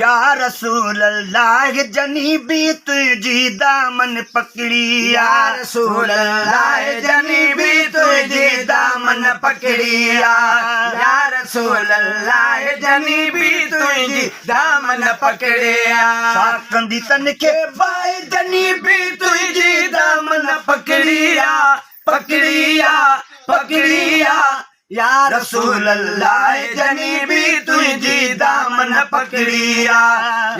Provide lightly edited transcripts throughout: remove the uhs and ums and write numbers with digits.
या रसूल अल्लाह जनी भी तुझी दामन पकड़ी या रसूल अल्लाह जनी भी तुझी दामन पकड़िया या रसूल अल्लाह जनी भी तुझी दामन पकड़िया कंदी तन के बाई जनी भी तुझी दामन पकड़िया पकड़िया पकड़िया या रसूल अल्लाह जनी भी तुझी दामन पकड़िया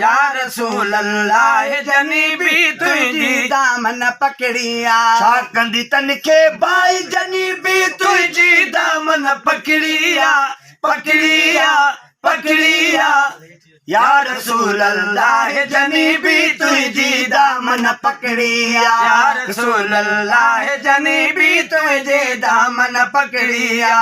या रसूल अल्लाह जनी भी तुझी दामन पकड़िया कंदी तन के बाई जनी भी तुझी दामन पकड़िया पकड़िया पकड़िया या रसूल अल्लाह जनी भी तुझी दामन पकड़िया या रसूल अल्लाह जनी भी तुझी दामन पकड़िया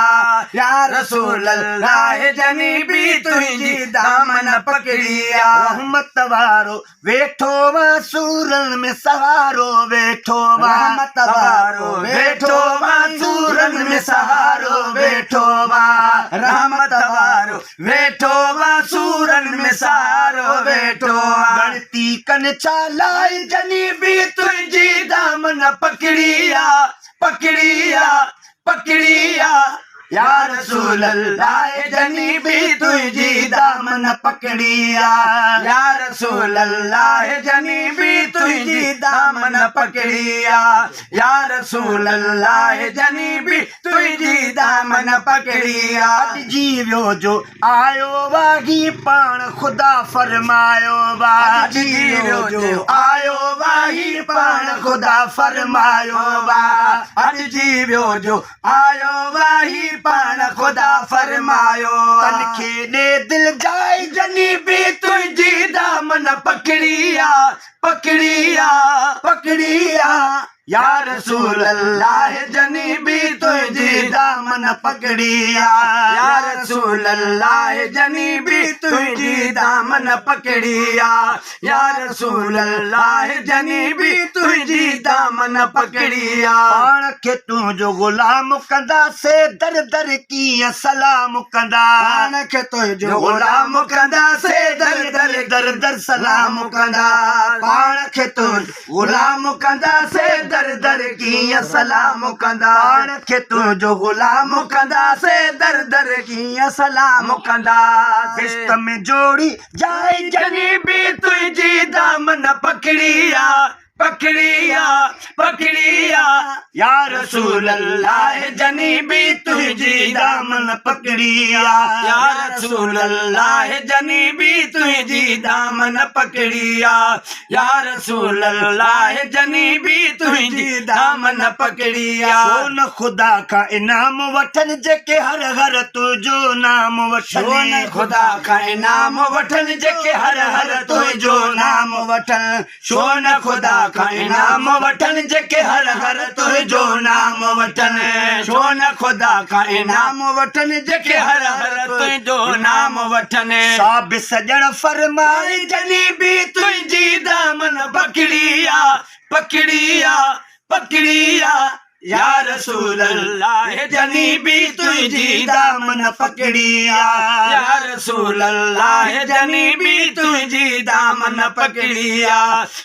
या रसूल अल्लाह जनी भी तुझी दामन पकड़िया रहमत वारो वेठो वा सूरन में सहारो वेठो वा रहमत वारो वेठो वा सूरन में सहारो वेठो वा रहमत वारो वेठो वा सूरन में सारो वेठो गणती कन चालाई जनी भी तुझी दामन पकड़िया पकड़िया पकड़िया या रसूल अल्लाह जनी भी तुझी दामन पकड़िया या रसूल अल्लाह जनी भी तुझी दामन पकड़िया या रसूल अल्लाह जनी भी तुझी दामन पकड़िया जीव्यो जो आयो वागी पाण खुदा फरमायो वा जीव्यो जो आयो वाही पाण खुदा फरमायो वा अज जीव्यो जो आयो वाही पाण खुदा फरमायो तन खे ने दिल जाए जनी भी तुझी दामन पकड़िया पकड़िया पकड़िया या रसूल अल्लाह जनी भी तुझी दामन पकड़िया या रसूल अल्लाह जनी भी तुझी दामन पकड़िया या रसूल अल्लाह जनी भी तुझी दामन पकड़िया पाण खे तू जो गुलाम कंदा से दर दर की सलाम कंदा पाण खे तुझो गुलाम कंदा से दर दर दर दर सलाम कंदा पाण खे तू गुलाम कंदा से दर दर की सलाम कंदा पाण खे तू जो गुलाम कंदा से दर दर की सलाम कंदा किस्त में जोड़ी जाए जनी भी तुझी दामन पकड़िया पकड़िया पकड़िया या रसूल अल्लाह जनी भी तुझी दामन पकड़िया या रसूल अल्लाह जनी भी तुझी दामन पकड़िया या रसूल अल्लाह जनी भी तुझी दामन पकड़िया सोन खुदा का इनाम वठन जेके हर हर तुझो नाम सोन वठन खुदा का इनाम वठन जेके हर हर तुझो नाम वठन सोन खुदा का इनाम वठन जेके हर हर तुझो नाम वठन सोन खुदा का इनाम वठन जेके हर हर तुझो नाम वठन साब सजण फरमाए जनी भी तुझी दामन पकड़िया पकड़िया पकड़िया या रसूल अल्लाह जनी भी तुझी दामन पकड़िया या रसूल अल्लाह जनी भी तुझी दामन पकड़िया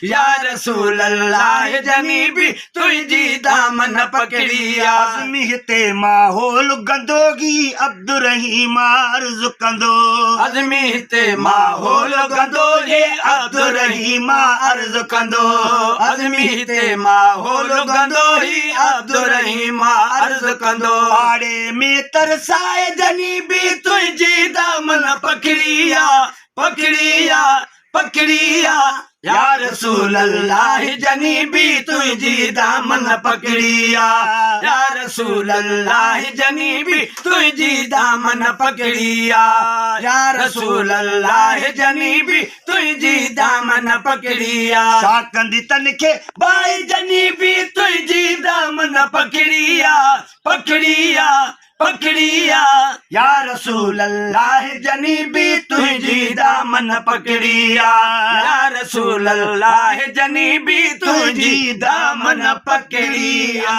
या रसूल अल्लाह जनी भी तुझी दामन पकड़िया अज़मीते माहौल गंदोगी अब्दुर्रहीम अर्ज़ कंदो अज़मीते माहौल गंदोगी अब्दुर्रहीम अर्ज़ कंदो अज़मीते माहौल गंदोही अब्दुर्रहीम अर्ज़ कंदो पाड़े में तरसाए जनी भी तुझी दामन पकड़िया पकड़िया पकड़िया या रसूल अल्लाह जनी भी तुझी दामन पकड़िया या रसूल अल्लाह जनी भी तुझी दामन पकड़िया या रसूल अल्लाह जनी भी तुझी दामन पकड़िया कंदी तन के बाई जनी भी तुझी दामन पकड़िया पकड़िया पकड़िया या रसूल अल्लाह जनी भी तुझी दामन पकड़िया या रसूल अल्लाह जनी भी तुझी दामन पकड़िया।